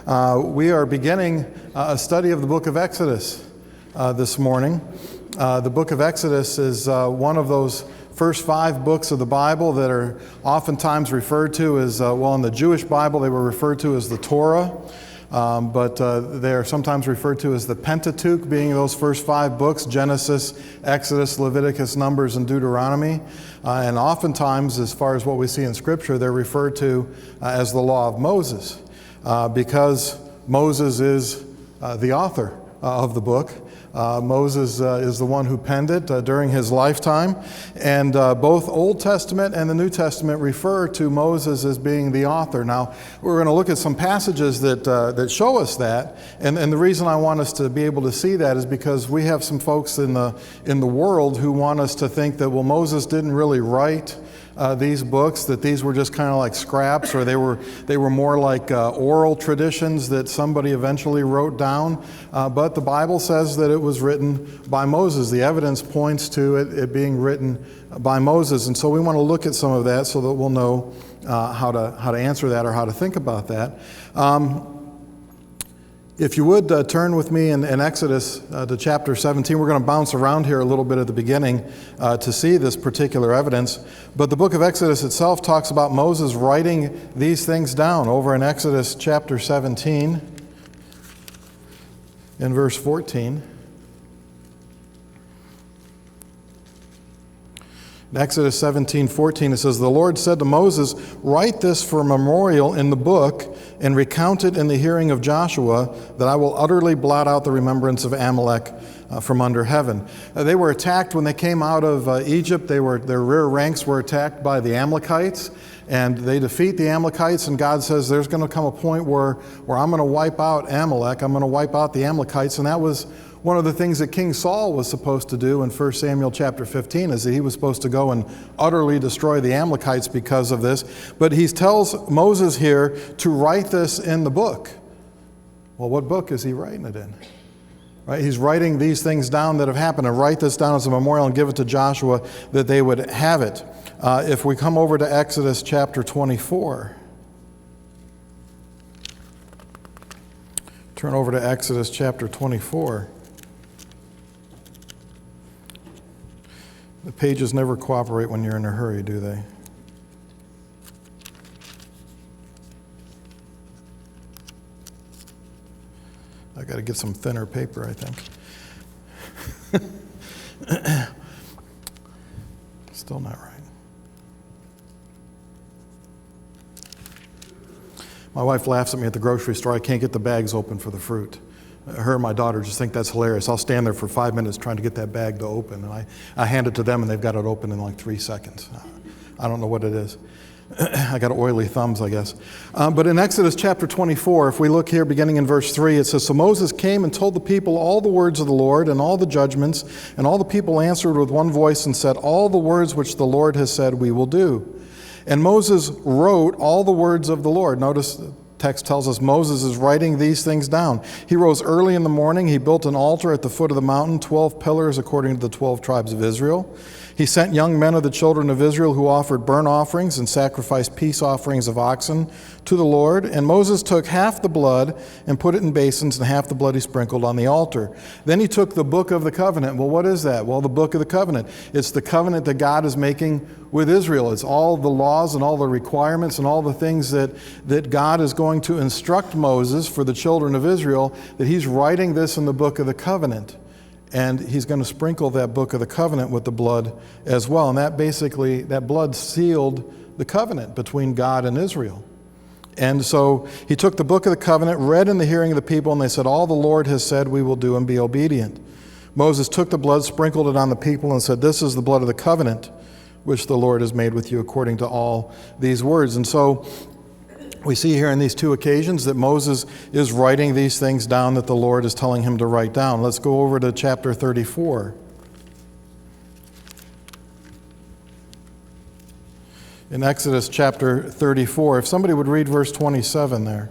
We are beginning a study of the book of Exodus this morning. The book of Exodus is one of those first 5 books of the Bible that are oftentimes referred to as, in the Jewish Bible they were referred to as the Torah, but they are sometimes referred to as the Pentateuch, being those first 5 books: Genesis, Exodus, Leviticus, Numbers, and Deuteronomy. And oftentimes, as far as what we see in Scripture, they're referred to as the Law of Moses, because Moses is the author of the book. Moses is the one who penned it during his lifetime, and both Old Testament and the New Testament refer to Moses as being the author. Now, we're going to look at some passages that show us that, and the reason I want us to be able to see that is because we have some folks in the world who want us to think that, well, Moses didn't really write these books, that these were just kind of like scraps, or they were more like oral traditions that somebody eventually wrote down. But the Bible says that it was written by Moses. The evidence points to it being written by Moses, and so we want to look at some of that so that we'll know how to answer that or how to think about that. If you would turn with me in Exodus to chapter 17. We're going to bounce around here a little bit at the beginning to see this particular evidence. But the book of Exodus itself talks about Moses writing these things down over in Exodus chapter 17 in verse 14. In Exodus 17:14, it says, "The Lord said to Moses, 'Write this for a memorial in the book and recount it in the hearing of Joshua, that I will utterly blot out the remembrance of Amalek from under heaven.'" They were attacked when they came out of Egypt. Their rear ranks were attacked by the Amalekites, and they defeat the Amalekites, and God says there's going to come a point where I'm going to wipe out Amalek. I'm going to wipe out the Amalekites, and that was one of the things that King Saul was supposed to do in 1 Samuel chapter 15, is that he was supposed to go and utterly destroy the Amalekites because of this. But he tells Moses here to write this in the book. Well, what book is he writing it in? Right? He's writing these things down that have happened, and write this down as a memorial and give it to Joshua that they would have it. If we come over to Exodus chapter 24. Turn over to Exodus chapter 24. The pages never cooperate when you're in a hurry, do they? I got to get some thinner paper, I think. Still not right. My wife laughs at me at the grocery store. I can't get the bags open for the fruit. Her and my daughter just think that's hilarious. I'll stand there for 5 minutes trying to get that bag to open, and I hand it to them, and they've got it open in like 3 seconds. I don't know what it is. I got oily thumbs, I guess. But in Exodus chapter 24, if we look here beginning in verse 3, it says, "So Moses came and told the people all the words of the Lord and all the judgments, and all the people answered with one voice and said, 'All the words which the Lord has said we will do.' And Moses wrote all the words of the Lord." Notice text tells us Moses is writing these things down. "He rose early in the morning. He built an altar at the foot of the mountain, 12 pillars according to the 12 tribes of Israel. He sent young men of the children of Israel who offered burnt offerings and sacrificed peace offerings of oxen to the Lord. And Moses took half the blood and put it in basins, and half the blood he sprinkled on the altar. Then he took the book of the covenant." Well, what is that? Well, the book of the covenant. It's the covenant that God is making with Israel. It's all the laws and all the requirements and all the things that God is going to instruct Moses for the children of Israel, that he's writing this in the book of the covenant. And he's going to sprinkle that book of the covenant with the blood as well. And that blood sealed the covenant between God and Israel. And so he took the book of the covenant, read in the hearing of the people, and they said, "All the Lord has said we will do, and be obedient." Moses took the blood, sprinkled it on the people, and said, "This is the blood of the covenant which the Lord has made with you according to all these words." And so we see here in these 2 occasions that Moses is writing these things down that the Lord is telling him to write down. Let's go over to chapter 34. In Exodus chapter 34, if somebody would read verse 27 there.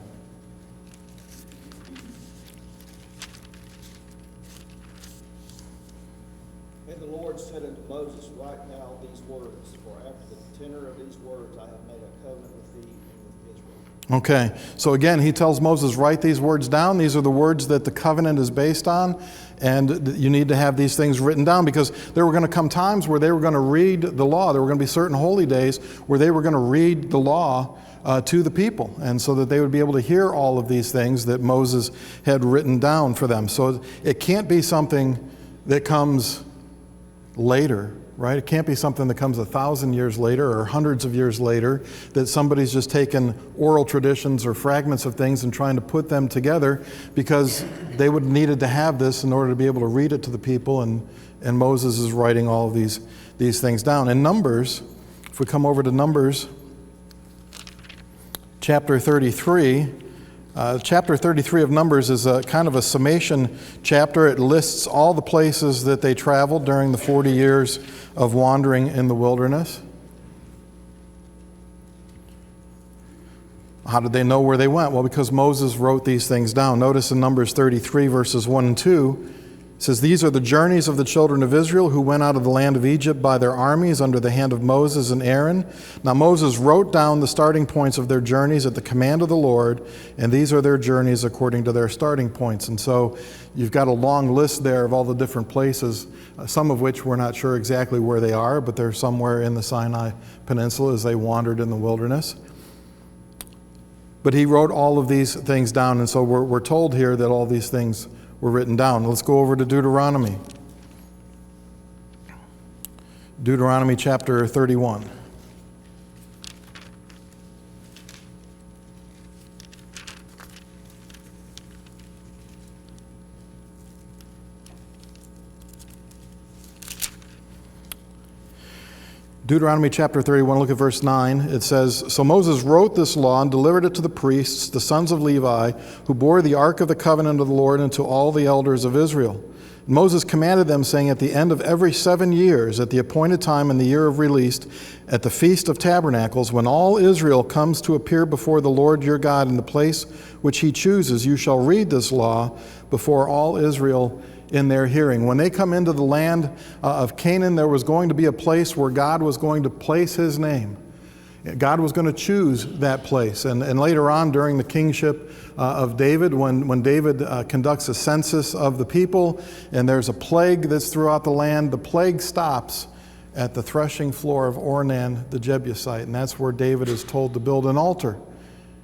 "And the Lord said unto Moses, Write now these words, for after the tenor of these words I have made a covenant with thee and with Israel." Okay, so again, he tells Moses, write these words down. These are the words that the covenant is based on, and you need to have these things written down, because there were going to come times where they were going to read the law. There were going to be certain holy days where they were going to read the law to the people, and so that they would be able to hear all of these things that Moses had written down for them. So it can't be something that comes later, right? It can't be something that comes 1,000 years later or hundreds of years later, that somebody's just taken oral traditions or fragments of things and trying to put them together, because they would have needed to have this in order to be able to read it to the people, and Moses is writing all of these things down. In Numbers, if we come over to Numbers chapter 33, chapter 33 of Numbers is a kind of a summation chapter. It lists all the places that they traveled during the 40 years of wandering in the wilderness. How did they know where they went? Well, because Moses wrote these things down. Notice in Numbers 33, verses 1 and 2, it says, these are the journeys of the children of Israel who went out of the land of Egypt by their armies under the hand of Moses and Aaron. Now Moses wrote down the starting points of their journeys at the command of the Lord, and these are their journeys according to their starting points. And so you've got a long list there of all the different places, some of which we're not sure exactly where they are, but they're somewhere in the Sinai Peninsula as they wandered in the wilderness. But he wrote all of these things down, and so we're told here that all these things were written down. Let's go over to Deuteronomy. Deuteronomy chapter 31. Deuteronomy chapter 31, look at verse 9. It says, so Moses wrote this law and delivered it to the priests, the sons of Levi, who bore the ark of the covenant of the Lord, and to all the elders of Israel. And Moses commanded them, saying, at the end of every 7 years, at the appointed time in the year of release, at the Feast of Tabernacles, when all Israel comes to appear before the Lord your God in the place which he chooses, you shall read this law before all Israel in their hearing. When they come into the land of Canaan, there was going to be a place where God was going to place his name. God was going to choose that place. And later on, during the kingship of David, when David conducts a census of the people, and there's a plague that's throughout the land, the plague stops at the threshing floor of Ornan the Jebusite, and that's where David is told to build an altar.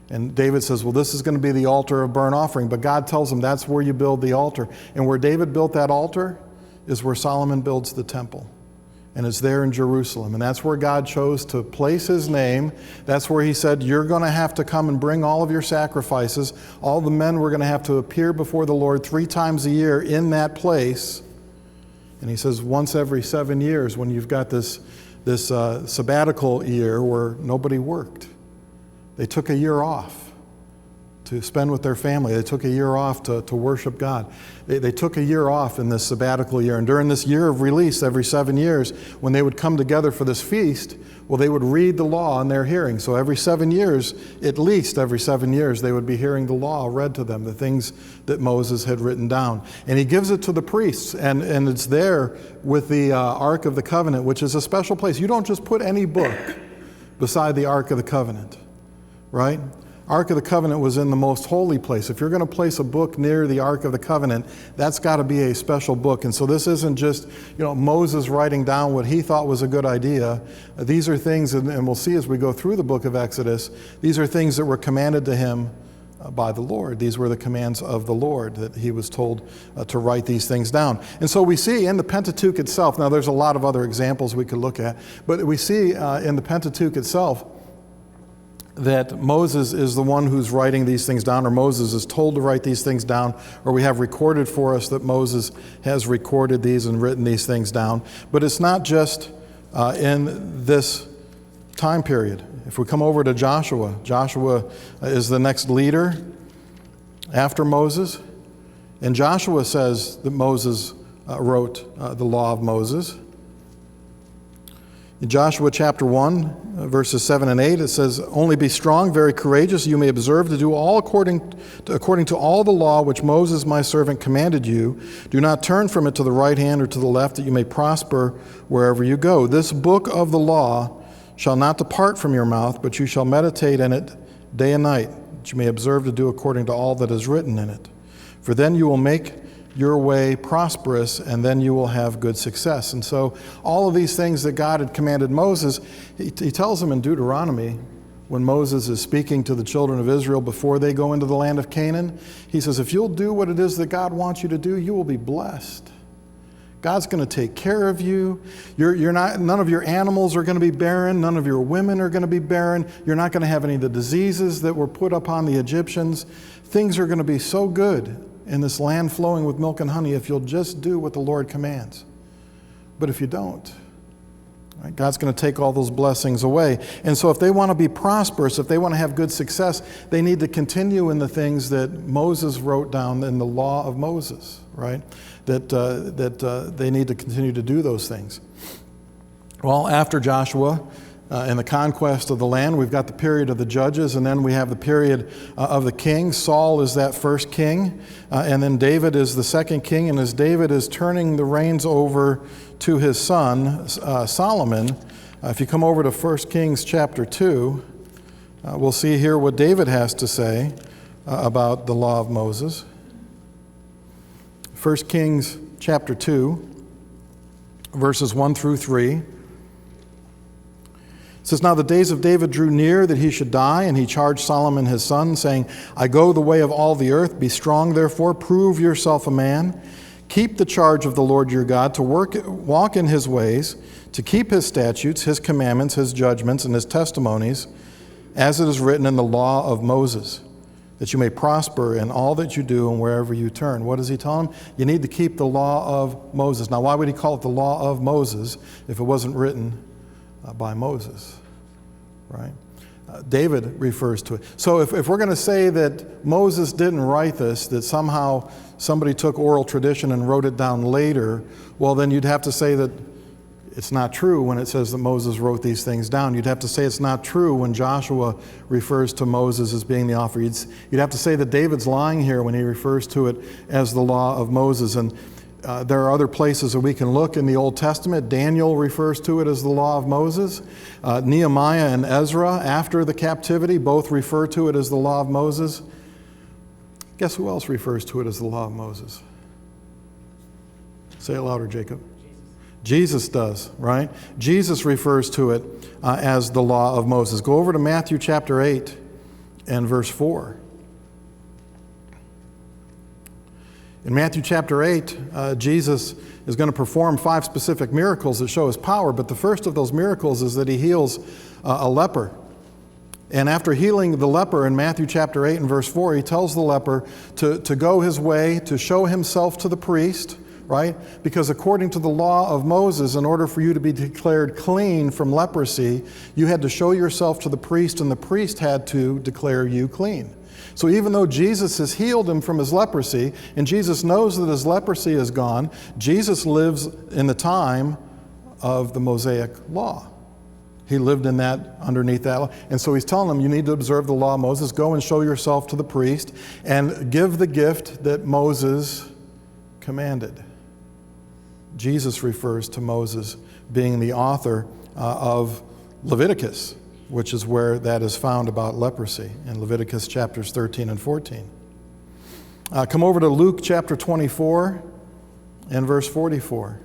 And David says, well, this is going to be the altar of burnt offering. But God tells him that's where you build the altar. And where David built that altar is where Solomon builds the temple. And it's there in Jerusalem. And that's where God chose to place his name. That's where he said, you're going to have to come and bring all of your sacrifices. All the men were going to have to appear before the Lord 3 times a year in that place. And he says, once every 7 years, when you've got this sabbatical year where nobody worked, they took a year off to spend with their family. They took a year off to worship God. They took a year off in this sabbatical year. And during this year of release, every 7 years, when they would come together for this feast, well, they would read the law in their hearing. So every 7 years, at least every 7 years, they would be hearing the law read to them, the things that Moses had written down. And he gives it to the priests, and it's there with the Ark of the Covenant, which is a special place. You don't just put any book beside the Ark of the Covenant. Right? Ark of the Covenant was in the most holy place. If you're going to place a book near the Ark of the Covenant, that's got to be a special book. And so this isn't just, Moses writing down what he thought was a good idea. These are things, and we'll see as we go through the book of Exodus, these are things that were commanded to him by the Lord. These were the commands of the Lord that he was told to write these things down. And so we see in the Pentateuch itself, now there's a lot of other examples we could look at, but we see in the Pentateuch itself that Moses is the one who's writing these things down, or Moses is told to write these things down, or we have recorded for us that Moses has recorded these and written these things down. But it's not just in this time period. If we come over to Joshua, Joshua is the next leader after Moses. And Joshua says that Moses wrote the law of Moses. In Joshua chapter 1, verses 7 and 8, it says, only be strong, very courageous, you may observe to do all according to all the law which Moses my servant commanded you. Do not turn from it to the right hand or to the left, that you may prosper wherever you go. This book of the law shall not depart from your mouth, but you shall meditate in it day and night, that you may observe to do according to all that is written in it. For then you will make your way prosperous, and then you will have good success. And so all of these things that God had commanded Moses, he tells them in Deuteronomy, when Moses is speaking to the children of Israel before they go into the land of Canaan, he says, if you'll do what it is that God wants you to do, you will be blessed. God's going to take care of you. None of your animals are going to be barren. None of your women are going to be barren. You're not going to have any of the diseases that were put upon the Egyptians. Things are going to be so good in this land flowing with milk and honey if you'll just do what the Lord commands. But if you don't, right, God's going to take all those blessings away. And so if they want to be prosperous, if they want to have good success, they need to continue in the things that Moses wrote down in the law of Moses, right? That they need to continue to do those things. Well, after Joshua and the conquest of the land, we've got the period of the judges, and then we have the period of the kings. Saul is that first king, and then David is the second king. And as David is turning the reins over to his son, Solomon, if you come over to 1 Kings chapter 2, we'll see here what David has to say about the law of Moses. 1 Kings chapter 2, verses 1 through 3. It says, Now the days of David drew near that he should die, and he charged Solomon his son, saying, I go the way of all the earth. Be strong, therefore, prove yourself a man. Keep the charge of the Lord your God, to walk in his ways, to keep his statutes, his commandments, his judgments, and his testimonies, as it is written in the law of Moses, that you may prosper in all that you do and wherever you turn. What does he tell him? You need to keep the law of Moses. Now, why would he call it the law of Moses if it wasn't written by Moses, right? David refers to it. So if we're going to say that Moses didn't write this, that somehow somebody took oral tradition and wrote it down later, well, then you'd have to say that it's not true when it says that Moses wrote these things down. You'd have to say it's not true when Joshua refers to Moses as being the author. You'd have to say that David's lying here when he refers to it as the law of Moses. And there are other places that we can look in the Old Testament. Daniel refers to it as the law of Moses. Nehemiah and Ezra, after the captivity, both refer to it as the law of Moses. Guess who else refers to it as the law of Moses? Say it louder, Jacob. Jesus does, right? Jesus refers to it as the law of Moses. Go over to Matthew chapter 8 and verse 4. In Matthew chapter 8, Jesus is going to perform 5 specific miracles that show his power, but the first of those miracles is that he heals a leper. And after healing the leper in Matthew chapter 8 and verse 4, he tells the leper to go his way, to show himself to the priest, right? Because according to the law of Moses, in order for you to be declared clean from leprosy, you had to show yourself to the priest, and the priest had to declare you clean. So even though Jesus has healed him from his leprosy, and Jesus knows that his leprosy is gone, Jesus lives in the time of the Mosaic law. He lived in that, underneath that law. And so he's telling them, you need to observe the law of Moses. Go and show yourself to the priest and give the gift that Moses commanded. Jesus refers to Moses being the author of Leviticus, which is where that is found about leprosy in Leviticus chapters 13 and 14. Come over to Luke chapter 24 and verse 44.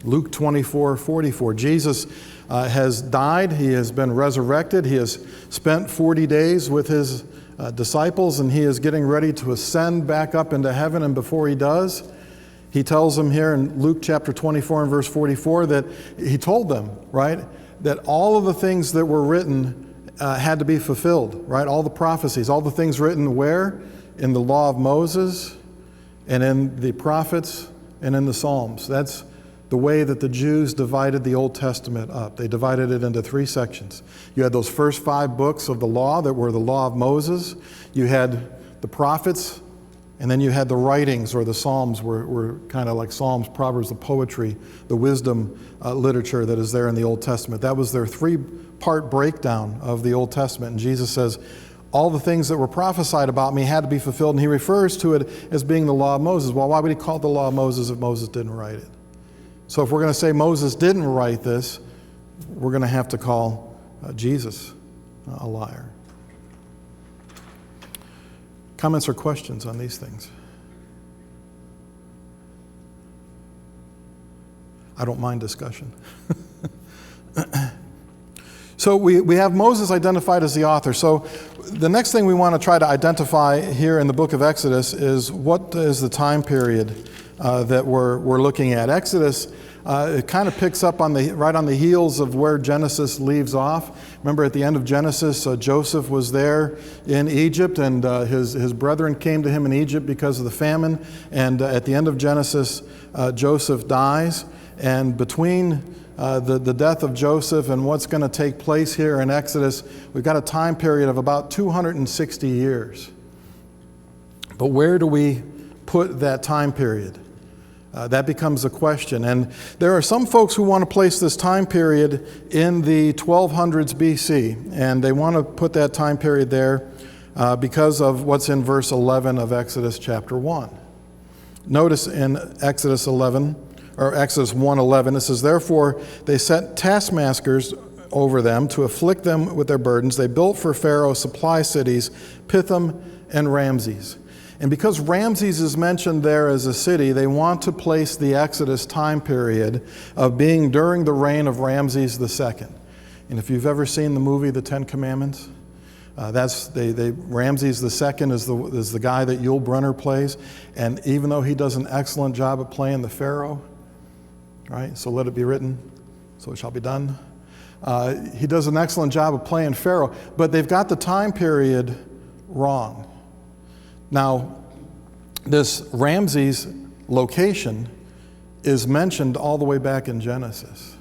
Luke 24:44. Jesus has died. He has been resurrected. He has spent 40 days with his disciples, and he is getting ready to ascend back up into heaven. And before he does, he tells them here in Luke chapter 24 and verse 44 that he told them, right, that all of the things that were written had to be fulfilled, right? All the prophecies, all the things written where? In the law of Moses and in the prophets and in the Psalms. That's the way that the Jews divided the Old Testament up. They divided it into 3 sections. You had those first 5 books of the law that were the law of Moses. You had the prophets, and then you had the writings, or the Psalms were kind of like Psalms, Proverbs, the poetry, the wisdom literature that is there in the Old Testament. That was their 3-part breakdown of the Old Testament. And Jesus says, all the things that were prophesied about me had to be fulfilled, and he refers to it as being the law of Moses. Well, why would he call it the law of Moses if Moses didn't write it? So if we're going to say Moses didn't write this, we're going to have to call Jesus a liar. Comments or questions on these things? I don't mind discussion. So we have Moses identified as the author. So the next thing we want to try to identify here in the book of Exodus is what is the time period that we're looking at. Exodus, it kind of picks up right on the heels of where Genesis leaves off. Remember at the end of Genesis, Joseph was there in Egypt, and his brethren came to him in Egypt because of the famine. And at the end of Genesis, Joseph dies. And between the death of Joseph and what's going to take place here in Exodus, we've got a time period of about 260 years. But where do we put that time period? That becomes a question. And there are some folks who want to place this time period in the 1200s BC, and they want to put that time period there because of what's in verse 11 of Exodus chapter 1. Notice in Exodus 1:11, it says, "Therefore they set taskmasters over them to afflict them with their burdens. They built for Pharaoh supply cities, Pithom and Ramses." And because Ramses is mentioned there as a city, they want to place the Exodus time period of being during the reign of Ramses II. And if you've ever seen the movie The Ten Commandments, Ramses II is the guy that Yul Brynner plays. And even though he does an excellent job of playing the Pharaoh, right? So let it be written, so it shall be done. He does an excellent job of playing Pharaoh, but they've got the time period wrong. Now, this Ramses location is mentioned all the way back in Genesis.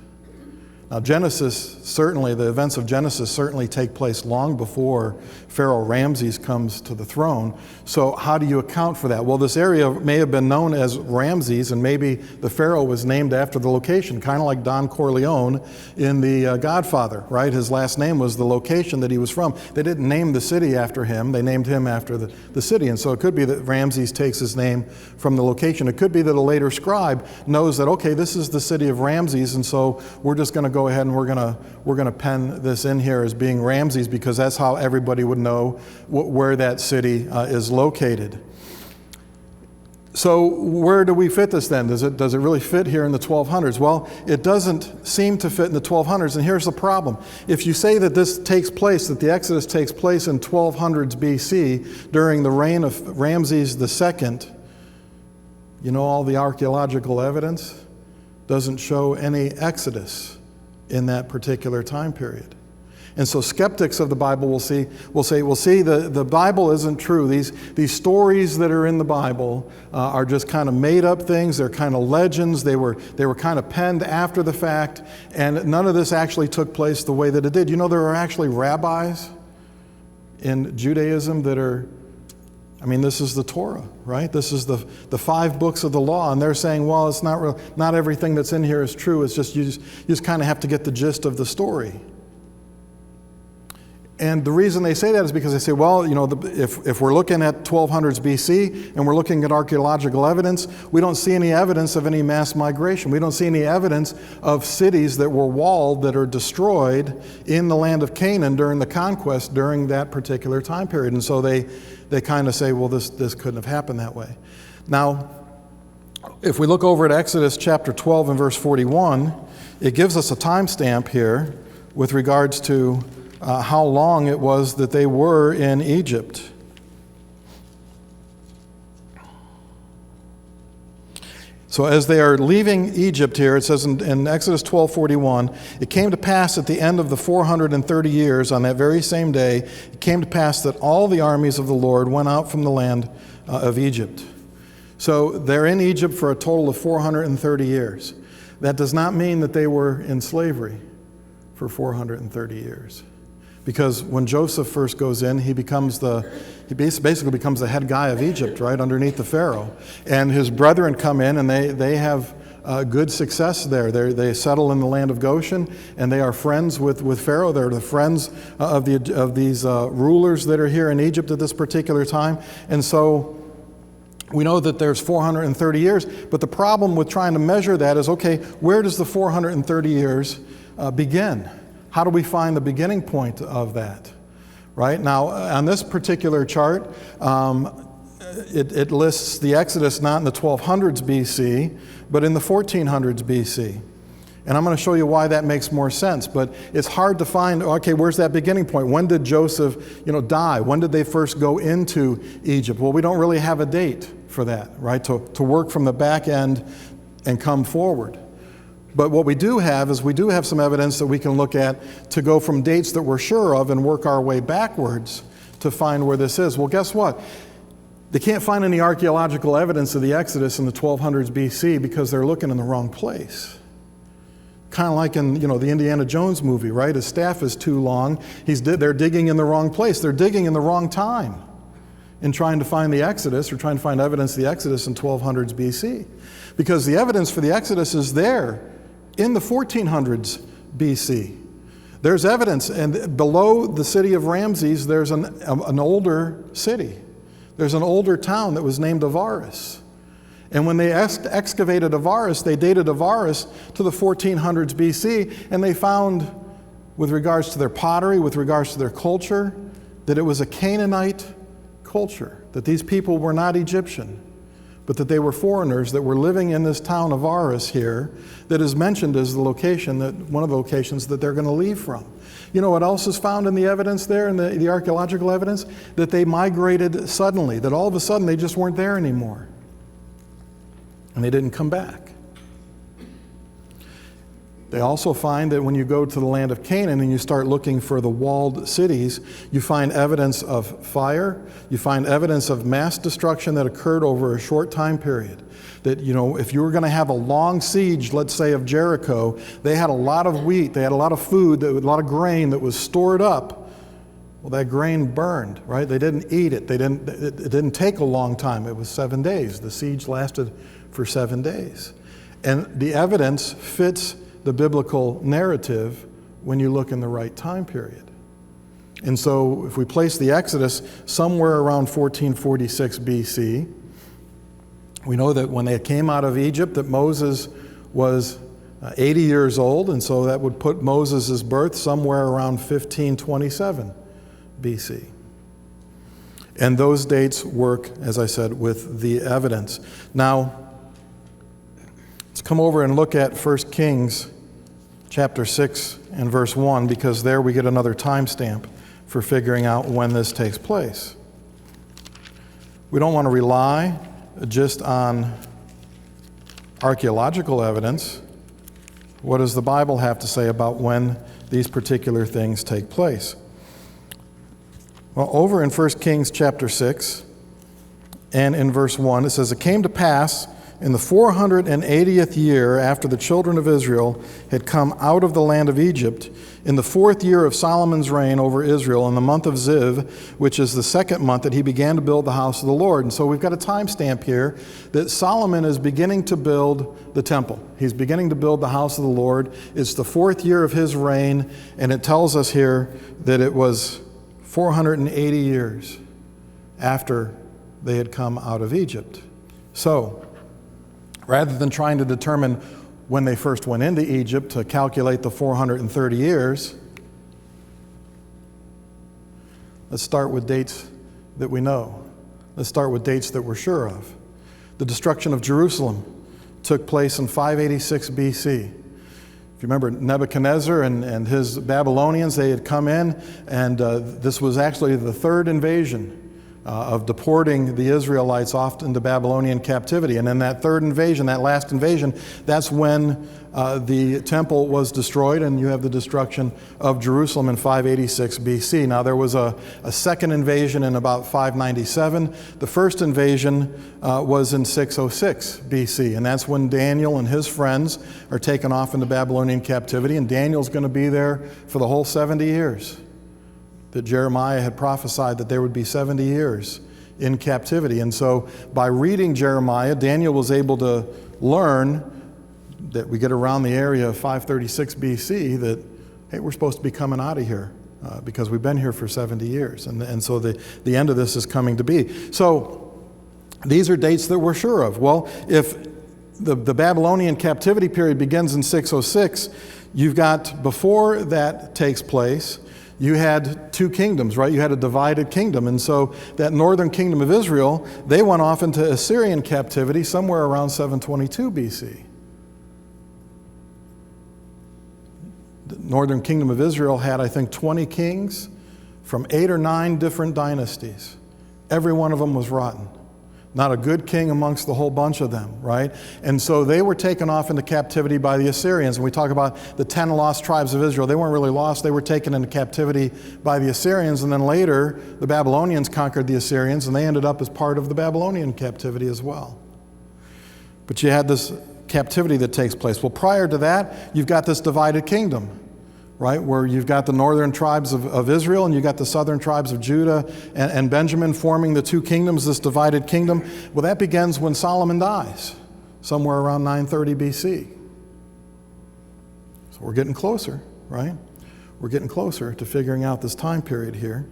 Now, the events of Genesis certainly take place long before Pharaoh Ramses comes to the throne. So how do you account for that? Well, this area may have been known as Ramses, and maybe the Pharaoh was named after the location, kind of like Don Corleone in The Godfather, right? His last name was the location that he was from. They didn't name the city after him. They named him after the city. And so it could be that Ramses takes his name from the location. It could be that a later scribe knows that, okay, this is the city of Ramses, and so we're just going to go ahead and we're going to pen this in here as being Ramses, because that's how everybody would know where that city is located. So where do we fit this then? Does it really fit here in the 1200s? Well, it doesn't seem to fit in the 1200s, and here's the problem. If you say that that the Exodus takes place in 1200s BC during the reign of Ramses II, all the archaeological evidence doesn't show any Exodus in that particular time period. And so skeptics of the Bible will say, the Bible isn't true. These stories that are in the Bible are just kind of made up things. They're kind of legends. They were kind of penned after the fact, and none of this actually took place the way that it did. There are actually rabbis in Judaism that are, this is the Torah, right? This is the 5 books of the law, and they're saying, well, it's not real. Not everything that's in here is true. It's just you just kind of have to get the gist of the story. And the reason they say that is because they say, well, if we're looking at 1200s BC and we're looking at archaeological evidence, we don't see any evidence of any mass migration. We don't see any evidence of cities that were walled that are destroyed in the land of Canaan during the conquest during that particular time period. And so they kind of say, well, this couldn't have happened that way. Now, if we look over at Exodus chapter 12 and verse 41, it gives us a timestamp here with regards to how long it was that they were in Egypt. So as they are leaving Egypt here, it says in Exodus 12:41, "It came to pass at the end of the 430 years, on that very same day, it came to pass that all the armies of the Lord went out from the land of Egypt." So they're in Egypt for a total of 430 years. That does not mean that they were in slavery for 430 years. Because when Joseph first goes in, he basically becomes the head guy of Egypt, right, underneath the Pharaoh. And his brethren come in, and they have good success there. They settle in the land of Goshen, and they are friends with Pharaoh. They're the friends of these rulers that are here in Egypt at this particular time. And so we know that there's 430 years, but the problem with trying to measure that is, okay, where does the 430 years begin? how do we find the beginning point of that? Right? Now, on this particular chart, it lists the Exodus not in the 1200s BC, but in the 1400s BC. And I'm going to show you why that makes more sense. But it's hard to find, okay, where's that beginning point? When did Joseph, die? When did they first go into Egypt? Well, we don't really have a date for that, right? To work from the back end and come forward. But what we do have is we do have some evidence that we can look at to go from dates that we're sure of and work our way backwards to find where this is. Well, guess what? They can't find any archaeological evidence of the Exodus in the 1200s BC because they're looking in the wrong place. Kind of like in, the Indiana Jones movie, right? His staff is too long. They're digging in the wrong place. They're digging in the wrong time in trying to find the Exodus or trying to find evidence of the Exodus in 1200s BC. Because the evidence for the Exodus is there in the 1400s BC. There's evidence, and below the city of Ramses, there's an older city. There's an older town that was named Avaris. And when they excavated Avaris, they dated Avaris to the 1400s BC, and they found, with regards to their pottery, with regards to their culture, that it was a Canaanite culture, that these people were not Egyptian, but that they were foreigners that were living in this town of Avaris here that is mentioned as the location, one of the locations that they're going to leave from. You know what else is found in the evidence there, in the archaeological evidence? That they migrated suddenly, that all of a sudden they just weren't there anymore. And they didn't come back. They also find that when you go to the land of Canaan and you start looking for the walled cities, you find evidence of fire, you find evidence of mass destruction that occurred over a short time period. That, if you were going to have a long siege, let's say, of Jericho, they had a lot of wheat, they had a lot of food, a lot of grain that was stored up. Well, that grain burned, right? They didn't eat it. It didn't take a long time. It was 7 days. The siege lasted for 7 days. And the evidence fits the biblical narrative when you look in the right time period. And so if we place the Exodus somewhere around 1446 BC, we know that when they came out of Egypt that Moses was 80 years old, and so that would put Moses' birth somewhere around 1527 BC. And those dates work, as I said, with the evidence. Now, let's come over and look at 1 Kings chapter 6 and verse 1, because there we get another timestamp for figuring out when this takes place. We don't want to rely just on archaeological evidence. What does the Bible have to say about when these particular things take place? Well, over in 1 Kings chapter 6 and in verse 1, it says, "It came to pass in the 480th year after the children of Israel had come out of the land of Egypt, in the 4th year of Solomon's reign over Israel, in the month of Ziv, which is the 2nd month, that he began to build the house of the Lord." And so we've got a timestamp here that Solomon is beginning to build the temple. He's beginning to build the house of the Lord. It's the 4th year of his reign, and it tells us here that it was 480 years after they had come out of Egypt. So, rather than trying to determine when they first went into Egypt to calculate the 430 years, let's start with dates that we know. Let's start with dates that we're sure of. The destruction of Jerusalem took place in 586 BC. If you remember Nebuchadnezzar and his Babylonians, they had come in, and this was actually the third invasion of deporting the Israelites off into Babylonian captivity. And in that third invasion, that last invasion, that's when the temple was destroyed, and you have the destruction of Jerusalem in 586 BC. Now, there was a second invasion in about 597. The first invasion was in 606 BC, and that's when Daniel and his friends are taken off into Babylonian captivity, and Daniel's going to be there for the whole 70 years. That Jeremiah had prophesied that there would be 70 years in captivity. And so by reading Jeremiah, Daniel was able to learn that we get around the area of 536 BC that, hey, we're supposed to be coming out of here because we've been here for 70 years. And so the end of this is coming to be. So these are dates that we're sure of. Well, if the Babylonian captivity period begins in 606, You've got, before that takes place, you had two kingdoms, right? You had a divided kingdom. And so that northern kingdom of Israel, they went off into Assyrian captivity somewhere around 722 BC. The northern kingdom of Israel had, I think, 20 kings from 8 or 9 different dynasties. Every one of them was rotten. Not a good king amongst the whole bunch of them, right? And so they were taken off into captivity by the Assyrians. And we talk about the 10 lost tribes of Israel. They weren't really lost. They were taken into captivity by the Assyrians. And then later, the Babylonians conquered the Assyrians, and they ended up as part of the Babylonian captivity as well. But you had this captivity that takes place. Well, prior to that, you've got this divided kingdom, right, where you've got the northern tribes of Israel and you've got the southern tribes of Judah and Benjamin forming the two kingdoms, this divided kingdom. Well, that begins when Solomon dies, somewhere around 930 BC. So we're getting closer, right? We're getting closer to figuring out this time period here.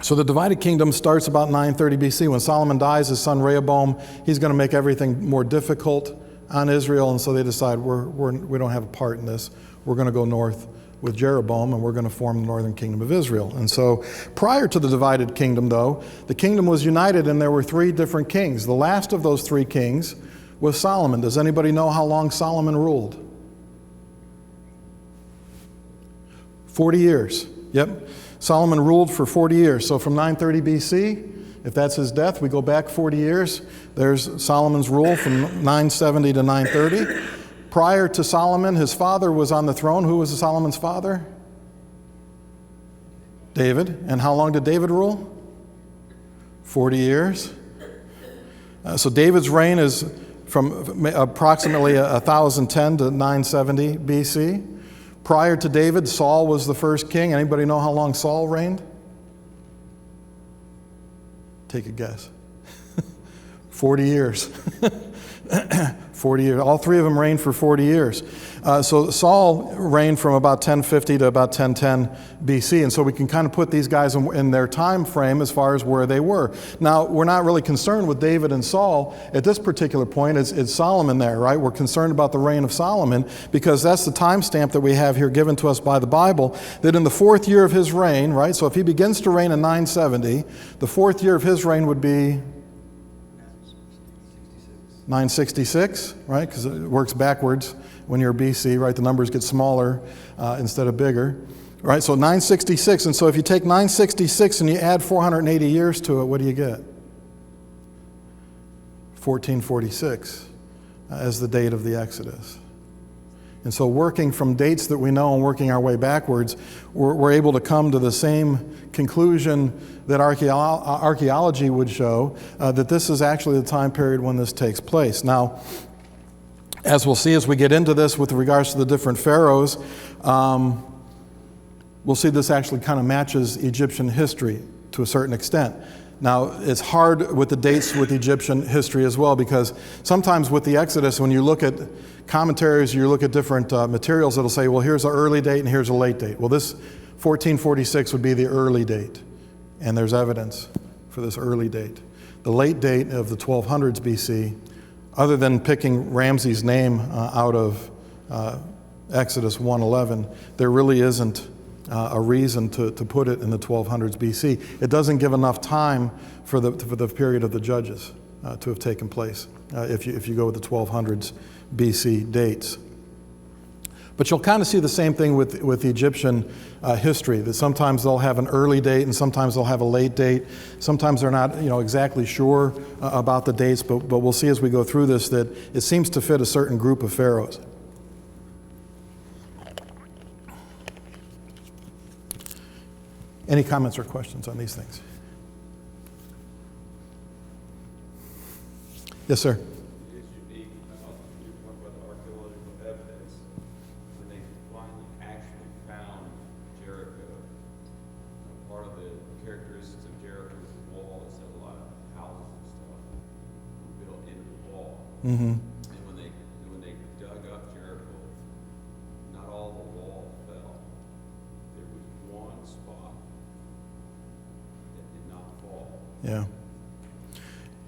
So the divided kingdom starts about 930 BC. When Solomon dies, his son Rehoboam, he's going to make everything more difficult on Israel, and so they decide we don't have a part in this. We're going to go north with Jeroboam, and we're going to form the northern kingdom of Israel. And so prior to the divided kingdom, though, the kingdom was united, and there were 3 different kings. The last of those 3 kings was Solomon. Does anybody know how long Solomon ruled? 40 years. Yep. Solomon ruled for 40 years. So from 930 BC, if that's his death, we go back 40 years. There's Solomon's rule from 970 to 930. Prior to Solomon, his father was on the throne. Who was Solomon's father? David. And how long did David rule? 40 years. So David's reign is from approximately 1010 to 970 BC. Prior to David, Saul was the first king. Anybody know how long Saul reigned? Take a guess. 40 years. 40 years. All 3 of them reigned for 40 years. So Saul reigned from about 1050 to about 1010 BC. And so we can kind of put these guys in their time frame as far as where they were. Now, we're not really concerned with David and Saul at this particular point. It's Solomon there, right? We're concerned about the reign of Solomon because that's the timestamp that we have here given to us by the Bible, that in the 4th year of his reign, right? So if he begins to reign in 970, the 4th year of his reign would be 966, right? Because it works backwards when you're BC, right? The numbers get smaller instead of bigger, right? So 966, and so if you take 966 and you add 480 years to it, what do you get? 1446 as the date of the Exodus. And so working from dates that we know and working our way backwards, we're able to come to the same conclusion that archaeology would show, that this is actually the time period when this takes place. Now, as we'll see as we get into this with regards to the different pharaohs, we'll see this actually kind of matches Egyptian history to a certain extent. Now, it's hard with the dates with Egyptian history as well, because sometimes with the Exodus, when you look at commentaries, you look at different materials, it'll say, well, here's an early date and here's a late date. Well, this 1446 would be the early date, and there's evidence for this early date. The late date of the 1200s BC, other than picking Ramses' name out of Exodus 1:11, there really isn't a reason to put it in the 1200s BC. It doesn't give enough time for the period of the judges to have taken place if you go with the 1200s BC dates. But you'll kind of see the same thing with Egyptian history, that sometimes they'll have an early date and sometimes they'll have a late date. Sometimes they're not exactly sure about the dates, but we'll see as we go through this that it seems to fit a certain group of pharaohs. Any comments or questions on these things? Yes, sir. It's unique, you talk about the archaeological evidence, when they finally actually found Jericho. Part of the characteristics of Jericho's wall is that a lot of houses and stuff were built into the wall. Mm-hmm. And when they dug up Jericho, not all the wall fell. There was one spot that did not fall. Yeah.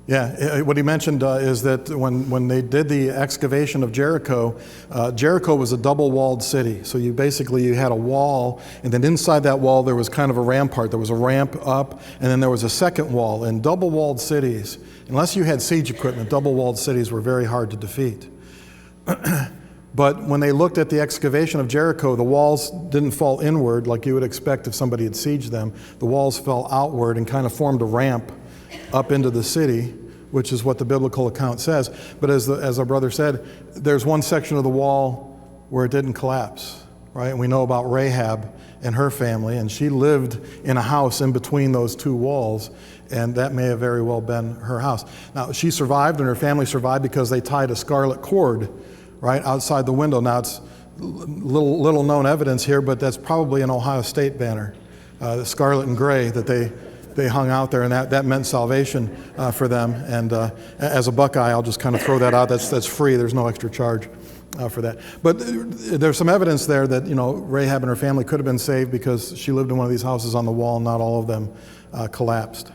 Yeah, what he mentioned is that when they did the excavation of Jericho, Jericho was a double-walled city. So you had a wall, and then inside that wall there was kind of a rampart. There was a ramp up, and then there was a second wall. And double-walled cities, unless you had siege equipment, double-walled cities were very hard to defeat. But when they looked at the excavation of Jericho, the walls didn't fall inward like you would expect if somebody had sieged them. The walls fell outward and kind of formed a ramp up into the city, which is what the biblical account says. But as our brother said, there's one section of the wall where it didn't collapse, right? And we know about Rahab and her family, and she lived in a house in between those two walls, and that may have very well been her house. Now, she survived and her family survived because they tied a scarlet cord right outside the window. Now, it's little known evidence here, but that's probably an Ohio State banner, the scarlet and gray that they hung out there, and that meant salvation for them. And as a Buckeye, I'll just kind of throw that out. That's free. There's no extra charge for that. But there's some evidence there that Rahab and her family could have been saved because she lived in one of these houses on the wall, and not all of them collapsed.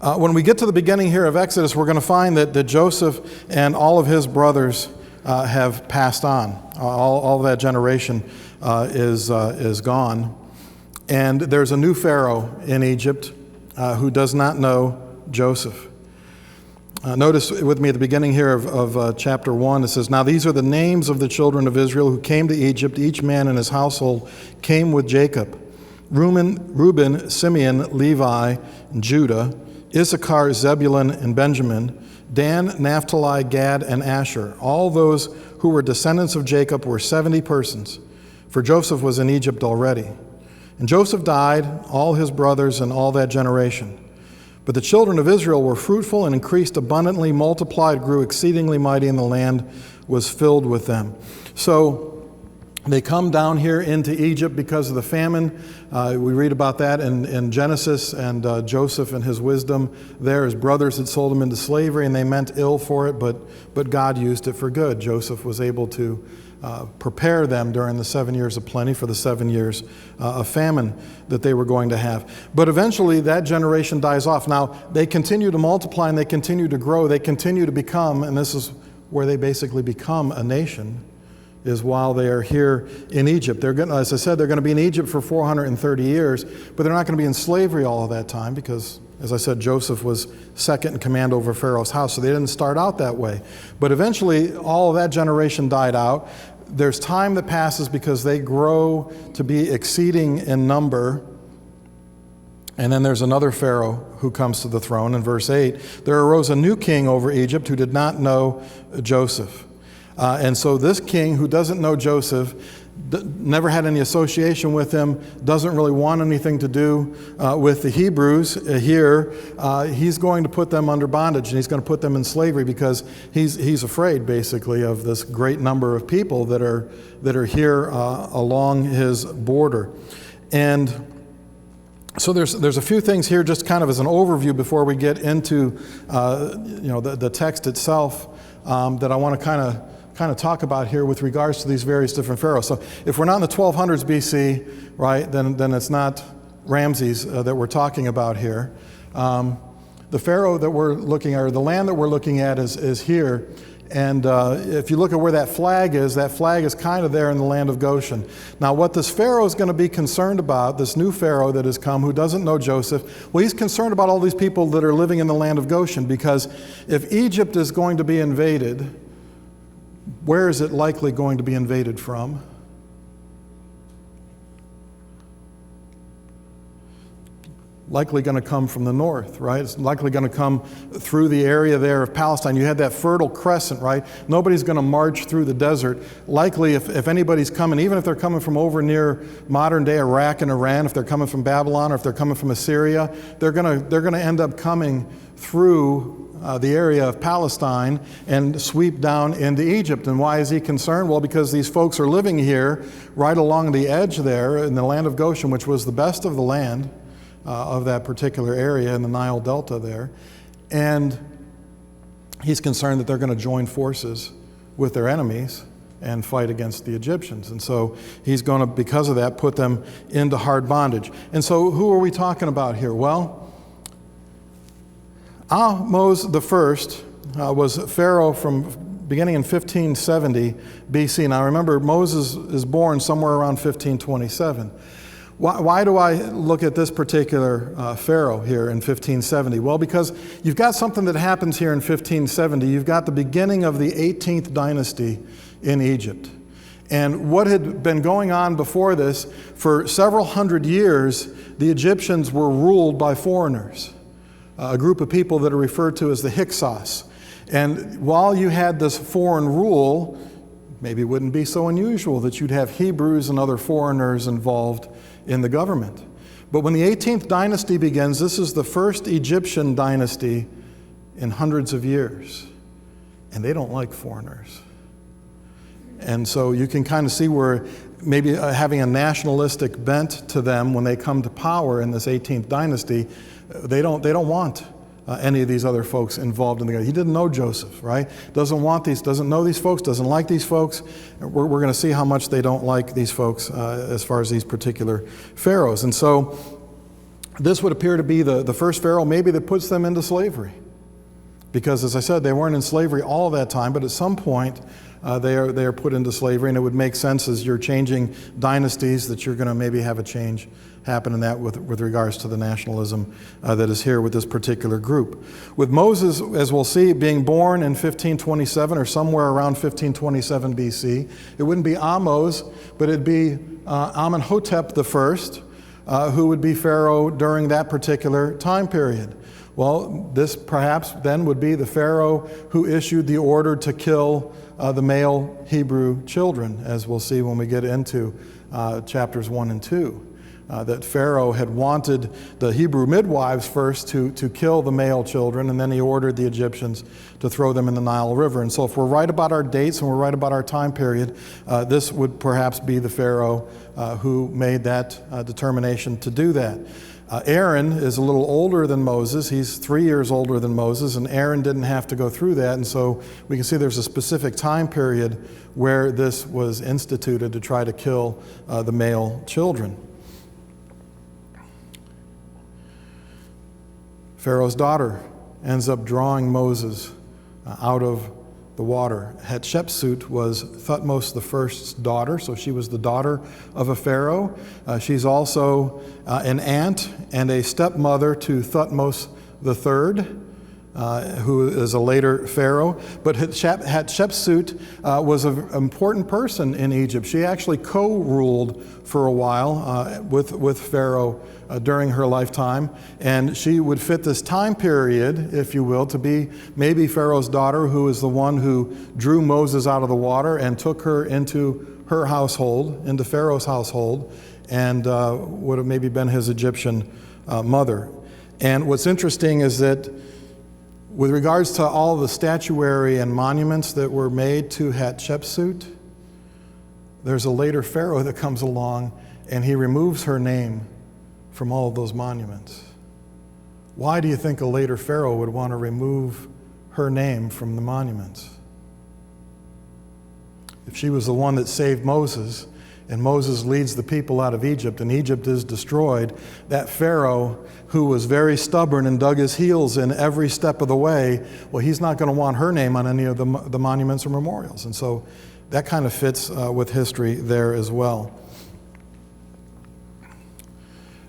When we get to the beginning here of Exodus, we're going to find that Joseph and all of his brothers have passed on. All of that generation is gone. And there's a new Pharaoh in Egypt who does not know Joseph. Notice with me at the beginning here of chapter 1, it says, "Now these are the names of the children of Israel who came to Egypt. Each man in his household came with Jacob. Reuben, Simeon, Levi, and Judah, Issachar, Zebulun, and Benjamin, Dan, Naphtali, Gad, and Asher. All those who were descendants of Jacob were 70 persons, for Joseph was in Egypt already. And Joseph died, all his brothers, and all that generation. But the children of Israel were fruitful and increased abundantly, multiplied, grew exceedingly mighty, and the land was filled with them." So they come down here into Egypt because of the famine. We read about that in Genesis, and Joseph and his wisdom there. His brothers had sold him into slavery, and they meant ill for it, but God used it for good. Joseph was able to prepare them during the 7 years of plenty for the 7 years of famine that they were going to have. But eventually that generation dies off. Now, they continue to multiply and they continue to grow. They continue to become, and this is where they basically become a nation, is while they are here in Egypt. As I said, they're going to be in Egypt for 430 years, but they're not going to be in slavery all of that time because, as I said, Joseph was second in command over Pharaoh's house, so they didn't start out that way. But eventually, all of that generation died out. There's time that passes because they grow to be exceeding in number. And then there's another Pharaoh who comes to the throne. In verse 8, "There arose a new king over Egypt who did not know Joseph." And so this king who doesn't know Joseph, never had any association with him, doesn't really want anything to do with the Hebrews here, he's going to put them under bondage, and he's going to put them in slavery because he's afraid, basically, of this great number of people that are here along his border. And so there's a few things here, just kind of as an overview before we get into the text itself, that I want to kind of talk about here with regards to these various different pharaohs. So if we're not in the 1200s BC, right, then it's not Ramses that we're talking about here. The pharaoh that we're looking at, or the land that we're looking at is here. And if you look at where that flag is kind of there in the land of Goshen. Now what this pharaoh is going to be concerned about, this new pharaoh that has come who doesn't know Joseph, well, he's concerned about all these people that are living in the land of Goshen, because if Egypt is going to be invaded, where is it likely going to be invaded from? Likely going to come from the north, right? It's likely going to come through the area there of Palestine. You had that Fertile Crescent, right? Nobody's going to march through the desert. Likely, if anybody's coming, even if they're coming from over near modern-day Iraq and Iran, if they're coming from Babylon or if they're coming from Assyria, they're going to end up coming through the area of Palestine and sweep down into Egypt. And why is he concerned? Well, because these folks are living here right along the edge there in the land of Goshen, which was the best of the land of that particular area in the Nile Delta there. And he's concerned that they're going to join forces with their enemies and fight against the Egyptians. And so he's going to, because of that, put them into hard bondage. And so who are we talking about here? Well, Ahmose I was Pharaoh from beginning in 1570 BC. Now remember, Moses is born somewhere around 1527. Why do I look at this particular Pharaoh here in 1570? Well, because you've got something that happens here in 1570. You've got the beginning of the 18th dynasty in Egypt. And what had been going on before this, for several hundred years, the Egyptians were ruled by foreigners, a group of people that are referred to as the Hyksos. And while you had this foreign rule, maybe it wouldn't be so unusual that you'd have Hebrews and other foreigners involved in the government. But when the 18th dynasty begins, this is the first Egyptian dynasty in hundreds of years. And they don't like foreigners. And so you can kind of see where maybe having a nationalistic bent to them when they come to power in this 18th dynasty, they don't want any of these other folks involved in the. He didn't know Joseph, right? Doesn't know these folks, doesn't like these folks. We're going to see how much they don't like these folks as far as these particular pharaohs. And so this would appear to be the first pharaoh maybe that puts them into slavery. Because as I said, they weren't in slavery all of that time, but at some point they are put into slavery, and it would make sense as you're changing dynasties that you're going to maybe have a change happen in that with regards to the nationalism that is here with this particular group. With Moses, as we'll see, being born in 1527 or somewhere around 1527 BC, it wouldn't be Ahmose, but it'd be Amenhotep I, who would be Pharaoh during that particular time period. Well, this perhaps then would be the Pharaoh who issued the order to kill the male Hebrew children, as we'll see when we get into chapters 1 and 2. That Pharaoh had wanted the Hebrew midwives first to kill the male children, and then he ordered the Egyptians to throw them in the Nile River. And so if we're right about our dates and we're right about our time period, this would perhaps be the Pharaoh who made that determination to do that. Aaron is a little older than Moses. He's 3 years older than Moses, and Aaron didn't have to go through that. And so we can see there's a specific time period where this was instituted to try to kill the male children. Pharaoh's daughter ends up drawing Moses out of the water. Hatshepsut was Thutmose I's daughter, so she was the daughter of a pharaoh. She's also an aunt and a stepmother to Thutmose III, who is a later pharaoh. But Hatshepsut was an important person in Egypt. She actually co-ruled for a while with Pharaoh during her lifetime, and she would fit this time period, if you will, to be maybe Pharaoh's daughter, who is the one who drew Moses out of the water and took her into her household, into Pharaoh's household, and would have maybe been his Egyptian mother. And what's interesting is that with regards to all the statuary and monuments that were made to Hatshepsut, there's a later pharaoh that comes along and he removes her name from all of those monuments. Why do you think a later pharaoh would want to remove her name from the monuments? If she was the one that saved Moses, and Moses leads the people out of Egypt, and Egypt is destroyed, that Pharaoh, who was very stubborn and dug his heels in every step of the way, well, he's not going to want her name on any of the monuments or memorials. And so that kind of fits with history there as well.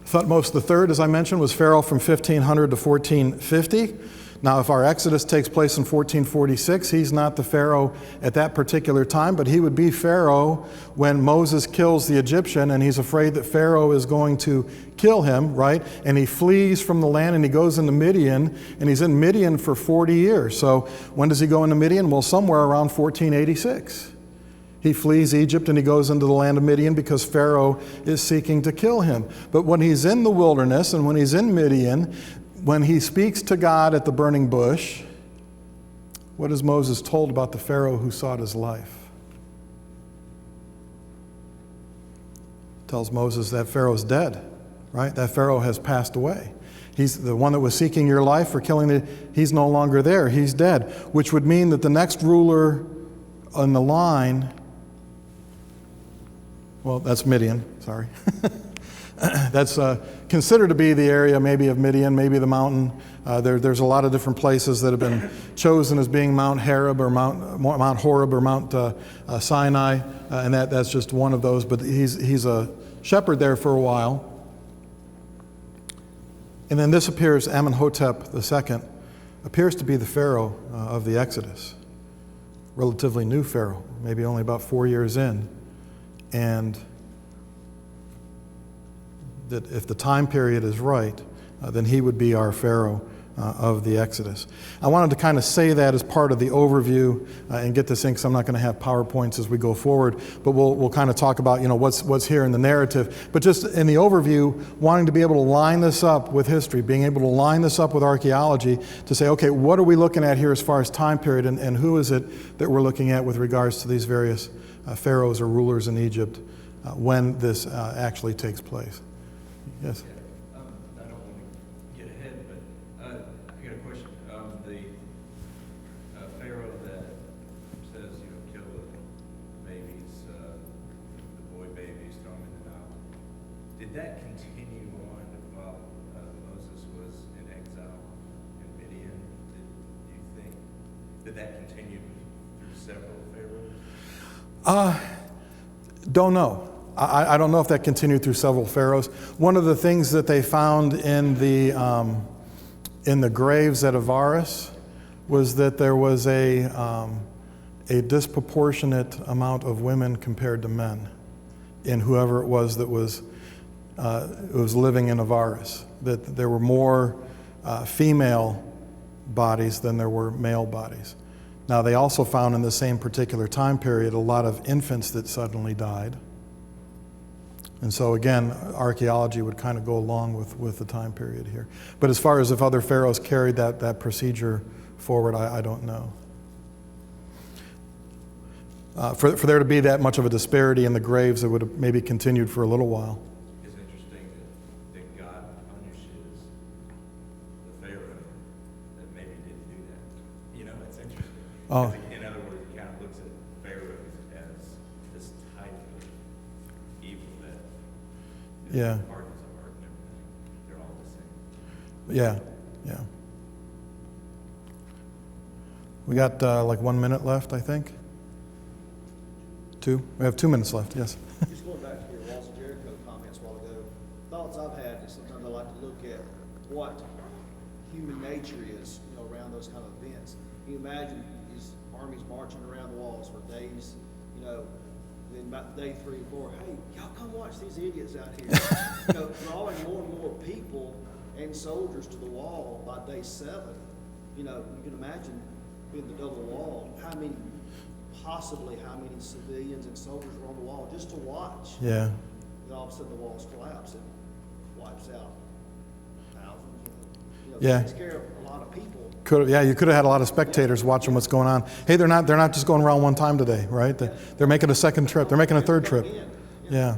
Thutmose III, as I mentioned, was Pharaoh from 1500 to 1450. Now, if our Exodus takes place in 1446, he's not the Pharaoh at that particular time, but he would be Pharaoh when Moses kills the Egyptian, and he's afraid that Pharaoh is going to kill him, right? And he flees from the land and he goes into Midian, and he's in Midian for 40 years. So when does he go into Midian? Well, somewhere around 1486. He flees Egypt and he goes into the land of Midian because Pharaoh is seeking to kill him. But when he's in the wilderness and when he's in Midian, when he speaks to God at the burning bush, what is Moses told about the Pharaoh who sought his life? Tells Moses that Pharaoh's dead, right? That Pharaoh has passed away. He's the one that was seeking your life for killing he's no longer there. He's dead, which would mean that the next ruler on the line Well, that's Midian, sorry. That's considered to be the area maybe of Midian, maybe the mountain. There's a lot of different places that have been chosen as being Mount Horeb or Mount Horeb or Mount Sinai, and that's just one of those. But he's a shepherd there for a while. And then this appears, Amenhotep II appears to be the Pharaoh of the Exodus. Relatively new Pharaoh, maybe only about 4 years in. And that if the time period is right, then he would be our Pharaoh of the Exodus. I wanted to kind of say that as part of the overview and get this in, because I'm not going to have PowerPoints as we go forward, but we'll kind of talk about what's here in the narrative. But just in the overview, wanting to be able to line this up with history, being able to line this up with archaeology to say, okay, what are we looking at here as far as time period, and who is it that we're looking at with regards to these various pharaohs or rulers in Egypt when this actually takes place. Yes. I don't want to get ahead, but I got a question. The Pharaoh that says, kill the babies, the boy babies, throw them in the Nile. Did that continue on while Moses was in exile in Midian? Do you think? Did that continue through several pharaohs? Don't know. I don't know if that continued through several pharaohs. One of the things that they found in the graves at Avaris was that there was a disproportionate amount of women compared to men in whoever it was that was living in Avaris. That there were more female bodies than there were male bodies. Now, they also found in the same particular time period a lot of infants that suddenly died. And so again, archaeology would kind of go along with the time period here. But as far as if other pharaohs carried that procedure forward, I don't know. For there to be that much of a disparity in the graves, it would have maybe continued for a little while. It's interesting that God punishes the Pharaoh that maybe didn't do that. It's interesting. Oh. In other words, he kind of looks at pharaohs as this type of evil that Yeah. hardens of heart and everything. They're all the same. Yeah. We got like 1 minute left, I think. 2? We have 2 minutes left, yes. Just going back to your Walls of Jericho comments a while ago, thoughts I've had is sometimes I like to look at what human nature is, around those kind of events. Can you imagine these armies marching around the walls for days, then about day 3 and 4, hey, y'all come watch these idiots out here. Drawing more and more people and soldiers to the wall by day 7. You can imagine being the double wall, how many civilians and soldiers were on the wall just to watch. Yeah. Then all of a sudden the walls collapse and wipes out thousands. Yeah. Takes care of a lot of people. You could have had a lot of spectators watching what's going on. Hey, they're not just going around one time today, right? They're making a second trip. They're making a third trip. Yeah.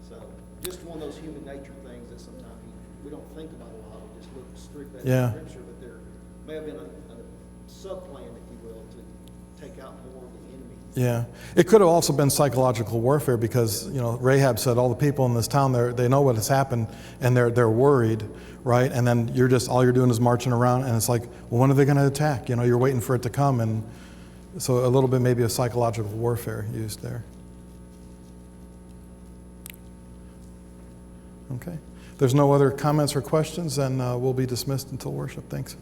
So just one of those human nature things that sometimes we don't think about a lot. We just look strictly at Yeah. Scripture, but there may have been a sub-plan, if you will, to take out more of the enemy. Yeah. It could have also been psychological warfare because, Rahab said all the people in this town, they know what has happened and they're worried, right? And then all you're doing is marching around and it's like, well, when are they going to attack? You're waiting for it to come. And so a little bit maybe of psychological warfare used there. Okay. If there's no other comments or questions, then we'll be dismissed until worship. Thanks.